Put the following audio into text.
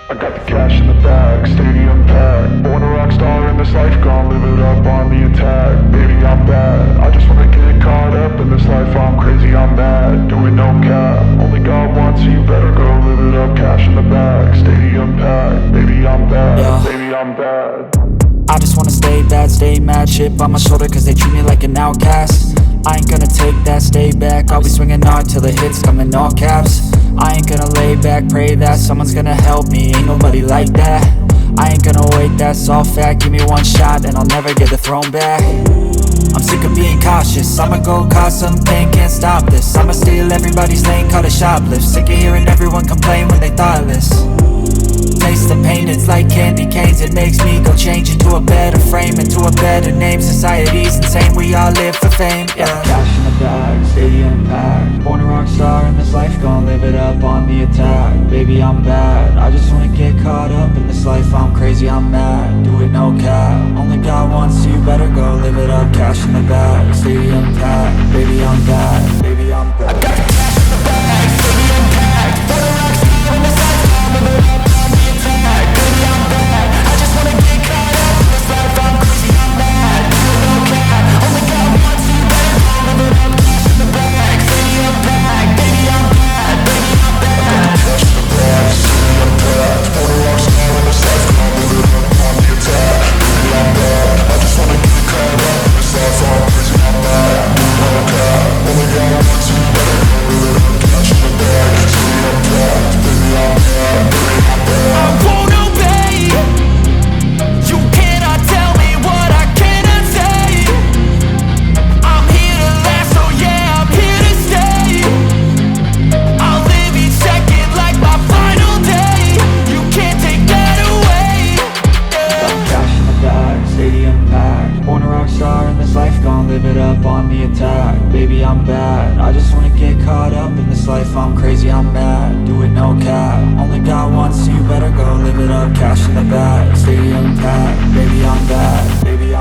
I got the cash in the bag, stadium packed. Born a rock star in this life, gon' live it up on the attack. Baby, I'm bad, I just wanna get caught up in this life. I'm crazy, I'm mad, doing no cap. Only God wants, so you better go live it up. Cash in the bag, stadium packed. Baby, I'm bad, Yeah. baby, I'm bad. I just wanna stay bad, stay mad. Chip on my shoulder cause they treat me like an outcast. I ain't gonna take that, stay back. I'll be swinging hard till the hits come in all caps. I ain't gonna lay back, pray that someone's gonna help me. Ain't nobody like that. I ain't gonna wait, that's all fact. Give me one shot and I'll never get the throne back. I'm sick of being cautious, I'ma go cause some pain, can't stop this. I'ma steal everybody's lane, call it shoplift. Sick of hearing everyone complain when they thoughtless. Taste the pain, it's like candy canes. It makes me go change into a better frame, into a better name. Society's insane, we all live for fame, yeah. Cash in the bag, stadium packed. Born a rock star in this life, gon' live it up on the attack. Baby, I'm bad, I just wanna get caught up in this life. I'm crazy, I'm mad, do it no cap. Only God wants, so you better go live it up. Cash in the bag, stadium packed. Baby, I'm bad, baby, I'm bad. I got the cash in the bag, stadium packed. Born a rock star in this life, gon' live it up on the attack. Baby, I'm bad, I just wanna get caught up in this life. I'm crazy, I'm mad, do it no cap. Only God wants, so you better go live it up. Cash in the bag, stadium packed. Baby, I'm bad, baby, I'm bad. Cash in the bag, stadium packed. Born a rock star in this life, gon' live it up on the attack. Baby, I'm bad, I just wanna get caught up in this life. I'm crazy, I'm mad, do it no cap. Only God wants, so you better go live it up. Cash in the bag, stadium packed. Baby, I'm bad, baby, I'm bad. I won't obey. You cannot tell me what I cannot say. I'm here to last, so yeah, I'm here to stay. I'll live each second like my final day. You can't take that away, yeah. Cash in the bag, stadium packed. Born a rock star in this life, gon' live it up on the attack. Baby, I'm bad, I just wanna get caught up in this life. I'm crazy, I'm mad, do it no cap. Only God wants, so you better go live it up. Cash in the bag, stadium packed. Baby, I'm bad, baby,